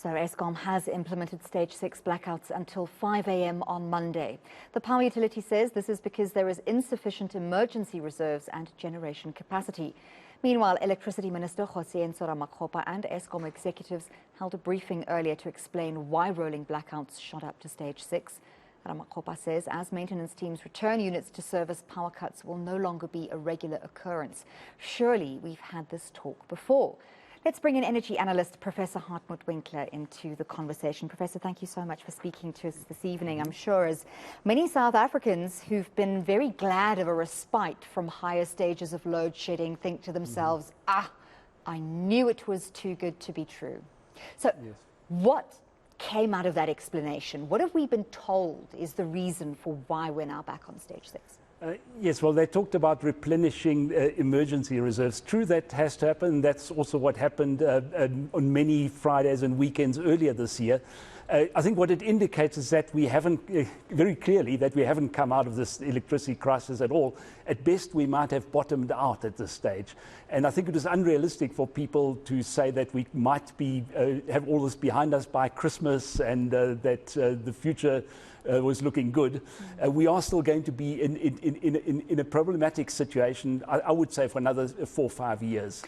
So Eskom has implemented stage 6 blackouts until 5 a.m. on Monday. The power utility says this is because there is insufficient emergency reserves and generation capacity. Meanwhile, Electricity Minister ENCA and Eskom executives held a briefing earlier to explain why rolling blackouts shot up to stage 6. Ramakopa says as maintenance teams return units to service, power cuts will no longer be a regular occurrence. Surely we've had this talk before. Let's bring in energy analyst Professor Hartmut Winkler into the conversation. Professor, thank you so much for speaking to us this evening. I'm sure as many South Africans who've been very glad of a respite from higher stages of load shedding think to themselves, I knew it was too good to be true. So what came out of that explanation? What have we been told is the reason for why we're now back on stage 6? Yes, well, they talked about replenishing emergency reserves. True, that has to happen. That's also what happened on many Fridays and weekends earlier this year. I think what it indicates is that we haven't, very clearly, that we haven't come out of this electricity crisis at all. At best, we might have bottomed out at this stage. And I think it is unrealistic for people to say that we might be have all this behind us by Christmas and that the future was looking good. We are still going to be in a problematic situation, I would say, for another 4 or 5 years.